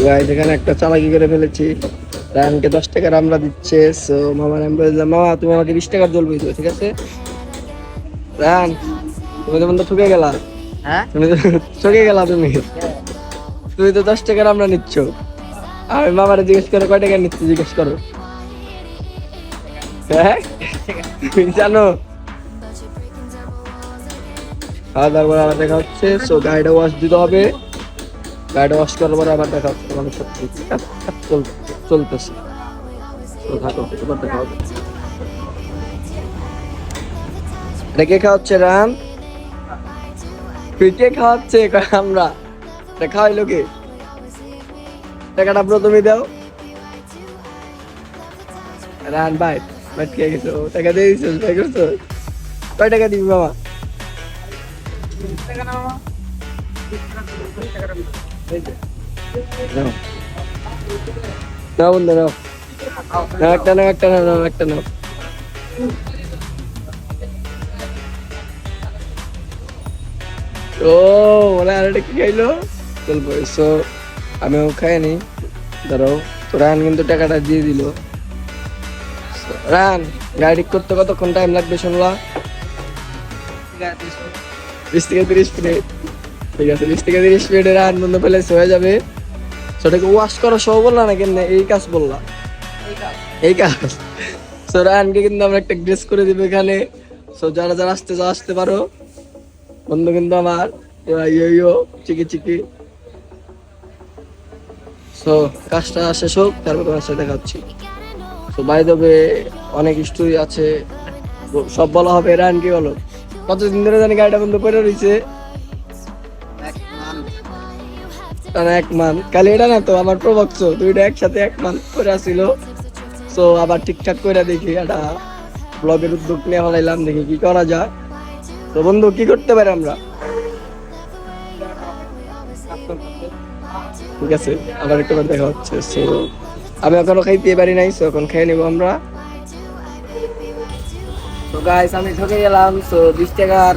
Guys এখানে একটা চালাকি করে ফেলেছি। রায়ানকে 10 টাকার আমরা দিচ্ছে। সো মামা আমি বললাম মামা তুমি আমাকে 20 টাকার জল বই দিও, ঠিক আছে? রায়ান তুমি তো বন্ধু ঠকে গেলা। হ্যাঁ তুমি তো ঠকে গেলা। তুমি তুমি তো 10 টাকার আমরা নিচ্ছ। আমি মামারে জিজ্ঞেস করে কয় টাকা নিচ্ছি জিজ্ঞেস করো। হ্যাঁ তুমি জানো? খাওয়া দাওয়ার পর আবার দেখা হচ্ছে। সো গাড়িটা ওয়াশ দিতে হবে। গাড়িটা ওয়াশ করার পর আবার দেখা হচ্ছে। মানে সব চলতেছে। তো থাকো, এবার দেখা হবে। এটা কে খাওয়াচ্ছে রান? তুই কে খাওয়াচ্ছে? কয় আমরা। এটা খাওয়াইলো কে? টাকাটা প্রথমে দাও। রান ভাই বাট কে গেছো? টাকা দিয়ে দিছিস ভাই করছো? কয় টাকা দিবি মামা? নাও নাও বন্ধু নাও। নাও একটা নাও, একটা নাও, নাও একটা নাও। ও ওরা আরেকটা কি খাইলো? চলবো। সো আমিও খাইনি। ধরো তো রান কিন্তু টাকাটা দিয়ে দিল। রান গাড়ি ঠিক করতে কতক্ষণ টাইম লাগবে শুনলা? 20 থেকে 30 মিনিট। ঠিক আছে 20 থেকে 30 মিনিটে রান বন্ধ পেলে হয়ে যাবে। সেটাকে ওয়াশ করা সহ বললা না কেন? এই কাজ বললা, এই কাজ। সো রানকে কিন্তু আমরা একটা ড্রেস করে দিব এখানে। সো যারা যারা আসতে যাও আসতে পারো। বন্ধু কিন্তু আমার ইয়ো ইয়ো চিকি চিকি। সো কাজটা শেষ হোক তারপর তোমার সাথে দেখা হচ্ছে। তো বাই দ্য ওয়ে অনেক স্টোরি আছে, সব বলা হবে। রান কি বলো? কতদিন ধরে জানি গাড়িটা বন্ধ করে রয়েছে? টানা 1 মান্থ। কালি এটা না তো আমার প্রবক্স দুইটা একসাথে 1 মান্থ করে আসছিল। সো আবার ঠিকঠাক করে দেখি একটা ব্লগের উদ্যোগ নিয়ে হলাইলাম, দেখি কি করা যায়। তো বন্ধু কি করতে পারি আমরা? ঠিক আছে আবার একটু দেখা হচ্ছে। সো আমি এখনো খাইতে পারি নাই, সো এখন খেয়ে নেবো আমরা। তো গাইস আমি ঠকে গেলাম। সো 20 টাকার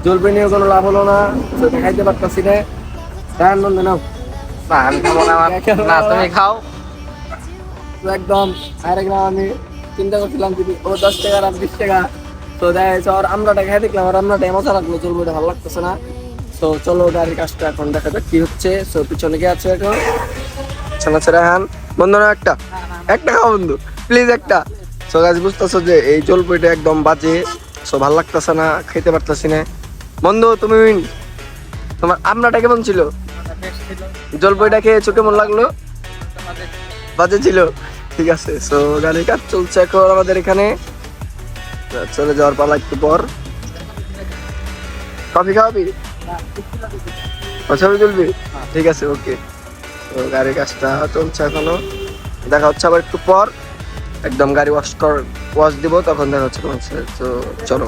জলবে নিয়ে কোনো লাভ হলো না। সো খাইতে পারতাছি না। রান বন্ধু নাও। না আমি খাবো না, না তুমি খাও। তো একদম আরেকবার আমি চিন্তা করছিলাম যদি ও 10 টাকার আর 20 টাকা। তো দেখা যাচ্ছে আর আমরাটা খেয়ে দেখলাম আর আমরাটা মজা লাগলো, চলবো এটা ভালো লাগতেছে না। তো চলো গাড়ির কাজটা এখন দেখা যাক কি হচ্ছে। সো পিছনে কে আছে এখন? ছানা ছেড়া হান বন্ধু না একটা একটা খাও বন্ধু প্লিজ একটা। সো গাছ বুঝতেছো যে এই জলপইটা একদম বাজে। সো ভালো লাগতেছে না, খাইতে পারতেছি না। বন্ধু তুমি তোমার আমরাটা কেমন ছিল? জলপইটা খেয়েছো কেমন লাগলো? বাজে ছিল। ঠিক আছে সো গাড়ির কাজ চলছে এখন আমাদের এখানে। চলে যাওয়ার পালা একটু পর। কফি খাওয়াবি? ছবি তুলবি? ঠিক আছে ওকে। তো গাড়ির কাজটা চলছে এখনো। দেখা হচ্ছে আবার একটু পর। একদম গাড়ি ওয়াশ দিব তখন দেখা হচ্ছে তোমার সাথে। তো চলো।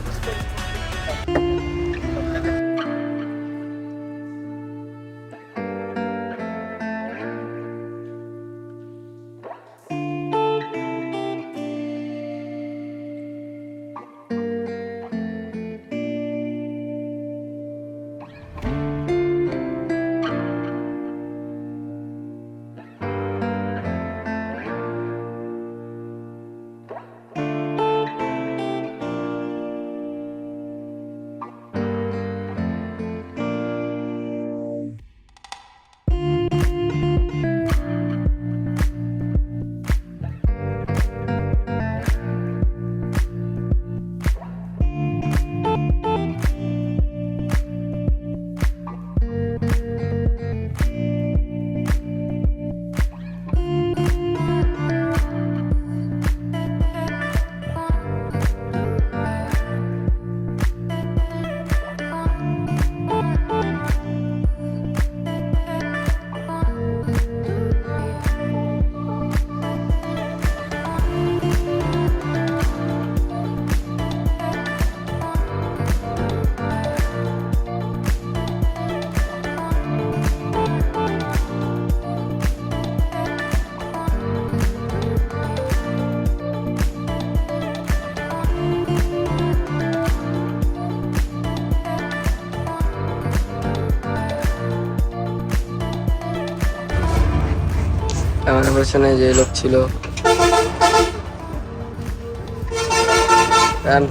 আমার পেছনে যে লোক ছিল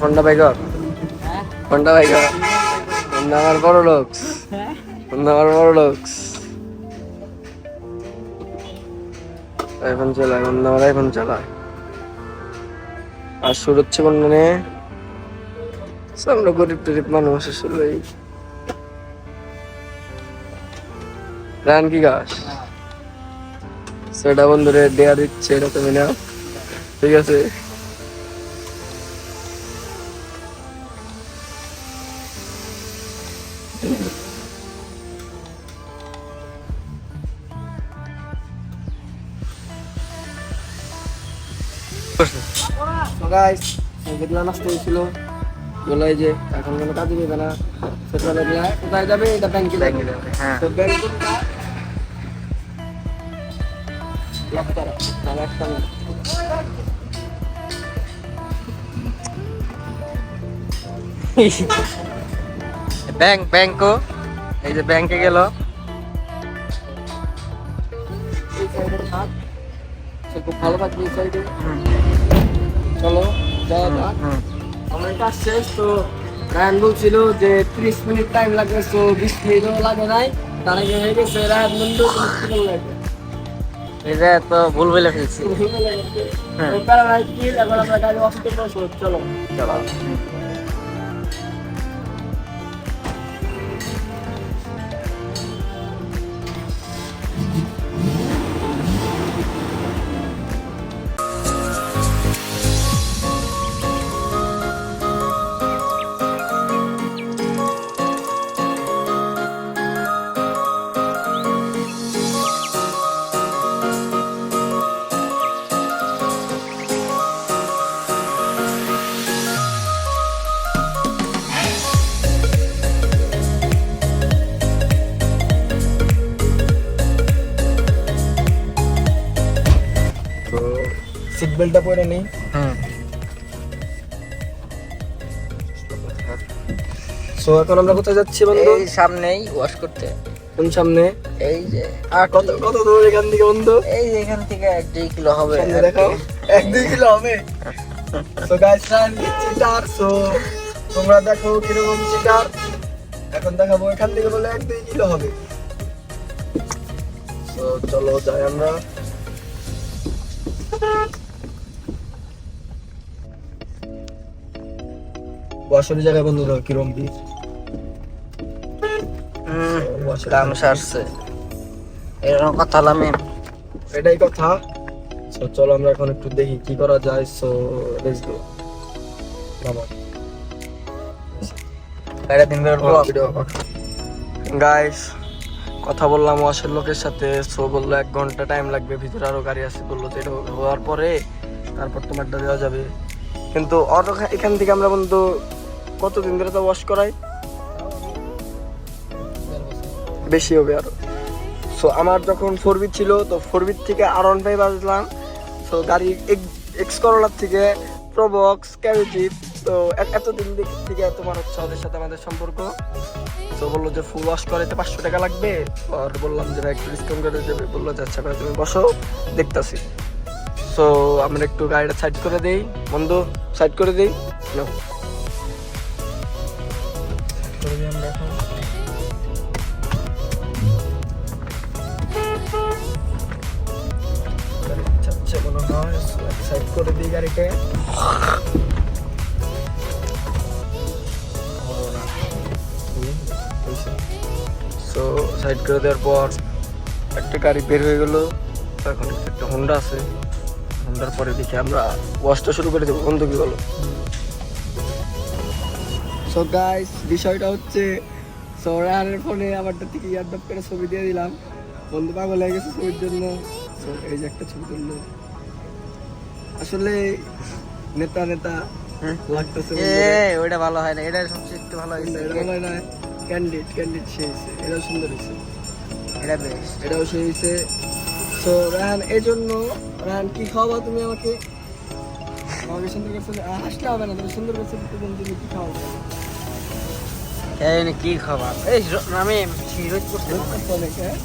ফোনটা বাই কর, ফোনটা বাই কর। ফোনটা আমার বড় লোক, ফোনটা আমার বড় লোক। আইফোন চালায়, ফোনটা আমার আইফোন চালায়। আর শুরু হচ্ছে কোন মানে আমরা গরিব টরিব মানুষ আসলে। রান কি গাছ সেটা বন্ধুরে দেয়া দিচ্ছে এরকমই না, ঠিক আছে। দেখলাম আসতে হয়েছিল বলে যে এখন কোনো কাজে দেবে না, সেটা কোথায় যাবে, এটা ব্যাংকে যাবে। হ্যাঁ তো ব্যাংক লক করা আর একটা না। ব্যাংকও এই যে ব্যাংকে গেল। এই সাইডের হাত সে খুব ভালো থাকবে এই সাইডে। চলো যাওয়া যাক। আমার কাজ শেষ। তো রায়ন বলছিল যে 30 মিনিট টাইম লাগবে, তো 20 মিনিটও লাগে নাই, তার আগে হয়ে গেছে। রায়ন বন্ধু এটা তো ভুল বলে ফেলছি। এখন আমরা গাড়ি অফ করবো। চলো চলো। তো সিট বেল্টটা পরে নেই। সো এখন আমরা কোথায় যাচ্ছি বন্ধু? এই সামনেই ওয়াশ করতে। কোন সামনে? এই যে আর কত কত দূর এখান থেকে বন্ধু? এই যে এখান থেকে 1-2 কিলো হবে। সামনে দেখাও, 1-2 কিলো হবে। So guys run cheater. So তোমরা দেখো কিরকম চিটার। এখন দেখাবো এখান থেকে বলে 1-2 কিলো হবে। সো চলো যাই আমরা। বসার জায়গা বন্ধু দাও কিরকম কি কাম সারছে এরকম কথা লামে। এটাই কথা। সো চলো আমরা এখন একটু দেখি কি করা যায়। So let's go. গাইস কথা বললাম ওয়াশের লোকের সাথে। সো বললো 1 ঘন্টা টাইম লাগবে, ভিতরে আরো গাড়ি আছে। বললো যে এটা হওয়ার পরে তারপর তোমারটা দেওয়া যাবে। কিন্তু এখান থেকে আমরা বন্ধু কতদিন ধরে তো ওয়াশ করাই, বেশি হবে আরো। সো আমার যখন 4B ছিল, তো 4B থেকে R15 আসলাম। সো গাড়ি এক্স করোলার থেকে প্রবক্স ক্যাভিটি। তো এতদিন থেকে তোমার হচ্ছে ওদের সাথে আমাদের সম্পর্ক। তো বললো যে ফুল ওয়াশ করাইতে 500 টাকা লাগবে। আর বললাম যে ভাই একটু ডিসকাউন্ট করে দেবে। বললো যে আচ্ছা ভাই তুমি বসো, দেখতাছি। সো আমরা একটু গাড়িটা সাইড করে দেই বন্ধু, সাইড করে দিই। মনে হয় সাইড করে দিই গাড়িকে। সো সাইড করে দেওয়ার পর একটা গাড়ি বের হয়ে গেল। এখন একটা হোন্ডা আছে, হোন্ডার পরে দেখি আমরা ওয়াশটা শুরু করে দেবো। বন্ধু কি বলো? সো গাইস বিষয়টা হচ্ছে, সো রানের ফোনে আমারটা থেকে ইয়ারডপ করে ছবি দিয়ে দিলাম। বন্ধু পাগল হয়ে গেছে ছবির জন্য। সো এই যে একটা ছবি তুললো। আসলে নেতা নেতা লাগতেছে। ওইটা ভালো হয় না, এটা সবচেয়ে একটু ভালো হয়েছে। এটা ভালো হয় না, ক্যান্ডিড সে হয়েছে। এটাও সুন্দর হয়েছে, এটা বেশ, এটাও সে হয়েছে। সো রাহান এই জন্য, রাহান কি খাওয়াবা তুমি আমাকে? আমাকে সুন্দর করছে, হাসলে হবে না, তুমি সুন্দর করছে তুমি কি খাওয়াবো? এই কি খাবার? এই আমি সিরিজ করতে অনেক, হ্যাঁ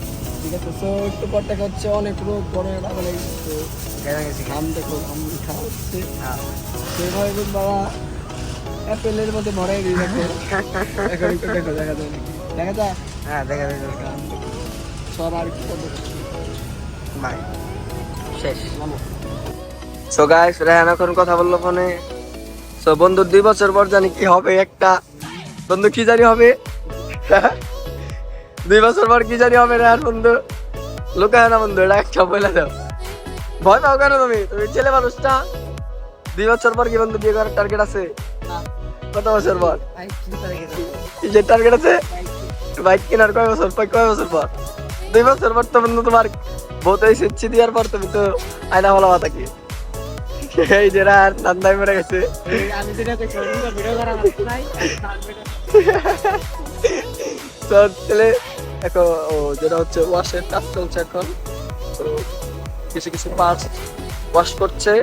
ঠিক আছে। সো একটু পর দেখা হচ্ছে, অনেক রোদ বড় লাগা লাগছে। তো গেছে গেছে ঘাম দেখো, ঘাম খাওয়া হচ্ছে। হ্যাঁ সেভাবে বুঝ বাবা অ্যাপেলের মধ্যে ভরাই দিই দেখো। এখন একটু দেখো, দেখা যায় নাকি, দেখা যায়। হ্যাঁ দেখা দেখা সব আর কি করবো। বাই শেষ সো গাইস, রায়হান এখন কথা বললো ফোনে। সো বন্ধু 2 বছর পর জানি কি হবে, একটা বন্ধু কি জানি হবে। 2 বছর পর কি জানি হবে রায়হান বন্ধু, লুকায় না বন্ধু, এটা একটা বলে দাও। ভয় পাও কেন তুমি, তুমি ছেলে মানুষটা। 2 বছর পর কি বন্ধু বিয়ে করার টার্গেট আছে? কত বছর পর কিসের টার্গেট আছে? বাইক কেনার কয় বছর পর, কয় বছর পর? 2 বছর পর তো বন্ধু তোমার বহুত হয়েছে, ইচ্ছে দেওয়ার পর তুমি তো আয়না ভালো থাকি। এই যে রাত নান্দাই মরে গেছে। তো ছেলে এখন ও যেটা হচ্ছে ওয়াশের কাজ চলছে এখন। তো কিছু কিছু পার্টস ওয়াশ করছে।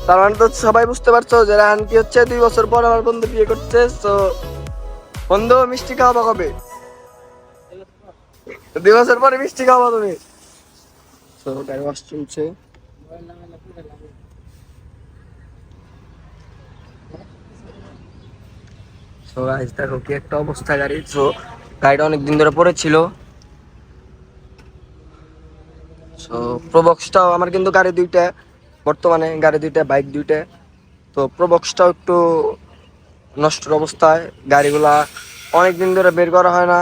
তার মানে তো সবাই বুঝতে পারছো যে রাহান কি হচ্ছে, 2 বছর পর আমার বন্ধু বিয়ে করছে। তো বন্ধু মিষ্টি খাওয়াবা কবে? 2 বছর পরে মিষ্টি খাওয়াবা তুমি। তো গাড়ি ওয়াশ চলছে। তো গাইস দেখো কি একটা অবস্থা গাড়ি। তো গাড়িটা অনেক দিন ধরে পড়েছিল। সো প্রোবক্সটাও আমার কিন্তু গাড়ি দুইটা, বর্তমানে গাড়ি দুইটা, বাইক দুইটা। তো প্রোবক্সটাও একটু নষ্ট অবস্থায়, গাড়িগুলা অনেক দিন ধরে বের করা হয় না।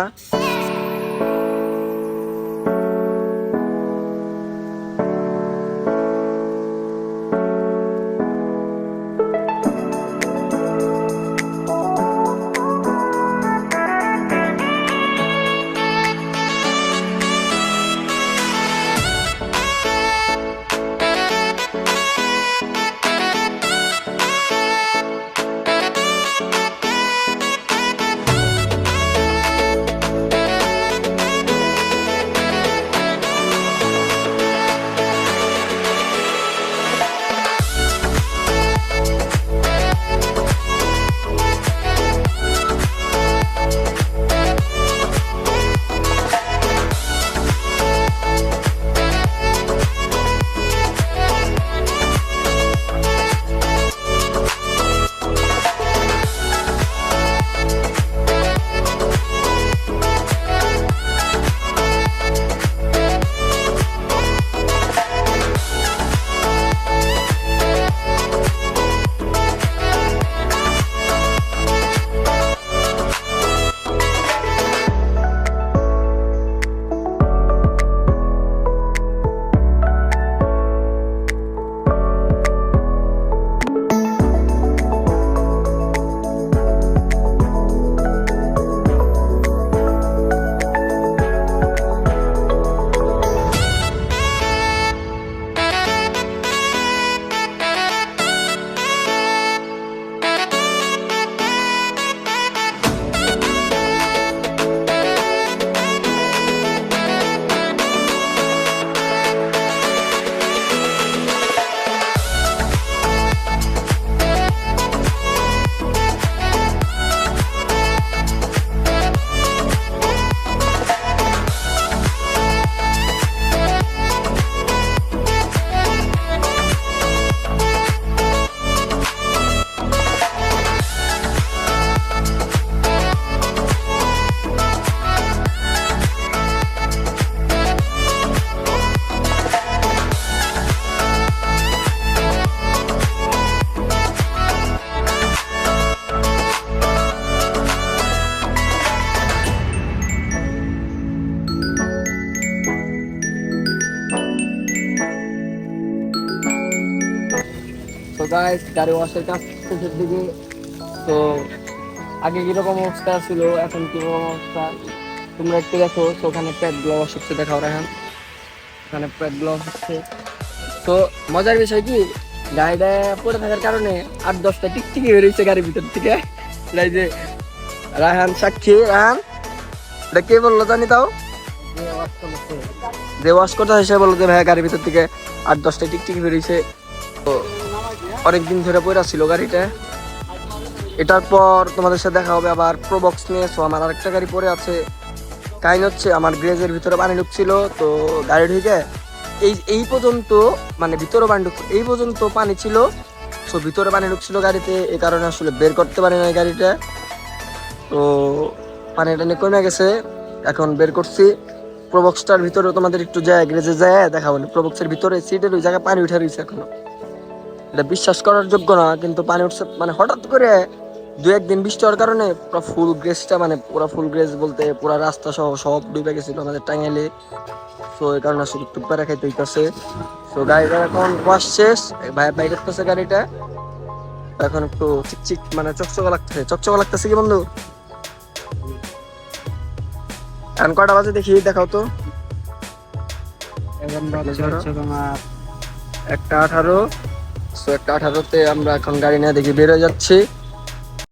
তো গাইস গাড়ি ওয়াশের কাজ শেষের দিকে। তো আগে কিরকম অবস্থা ছিল, এখন কিরকম অবস্থা তোমরা একটু দেখো। তো ওখানে প্যাড গুলো ওয়াশ হচ্ছে, দেখাও রায়হান, ওখানে প্যাড গুলো ওয়াশ হচ্ছে। তো মজার বিষয় কি, গাড়িটা পড়ে থাকার কারণে 8-10টা টিকটিকি বেরিয়েছে গাড়ির ভিতর থেকে। এই যে রায়হান সাক্ষী, রায়হান এটা কে বললো জানি, তাও যে ওয়াশ করতে হয় সে বললো যে ভাই গাড়ির ভিতর থেকে 8-10টা টিকটিকি বেরিয়েছে। তো অনেকদিন ধরে পড়া ছিল গাড়িটা। এটার পর তোমাদের সাথে দেখা হবে আবার প্রোবক্স নিয়ে। সো আমার আরেকটা গাড়ি পড়ে আছে, কাহিনী হচ্ছে আমার গ্রেজের ভিতরে পানি ঢুকছিল, তো গাড়ি ঢুকে এই পর্যন্ত মানে ভিতরে পানি ঢুকছিল, এই পর্যন্ত পানি ছিল। তো ভিতরে পানি ঢুকছিল গাড়িতে, এই কারণে আসলে বের করতে পারি না গাড়িটা। তো পানিটা নিয়ে কমে গেছে, এখন বের করছি। প্রবক্সটার ভিতরে তোমাদের একটু যায় গ্রেজে যায় দেখাবো, প্রবক্সের ভিতরে সিটের ওই জায়গায় পানি উঠে রয়েছে এখনো। এটা বিশ্বাস করার যোগ্য না, কিন্তু পানি উঠছে মানে হঠাৎ করে 2-1 দিন বৃষ্টি হওয়ার কারণে পুরো ফুল গ্রেসটা মানে পুরো ফুল গ্রেস বলতে পুরো রাস্তা সহ সব ডুবে গেছিল আমাদের টাঙ্গাইলে। তো এই কারণে আসলে একটু প্যারা খাইতে হইতেছে। তো গাড়িটা এখন ওয়াশ শেষ, ভাই বাইক করতেছে গাড়িটা, এখন একটু চিকচিক মানে চকচকা লাগতেছে কি বন্ধু? এখন কটা বাজে দেখি, দেখাও তো। এখন বাজে হচ্ছে তোমার 1:18। সো 1:18-তে আমরা এখন গাড়ি নিয়ে দেখি বের হয়ে যাচ্ছি।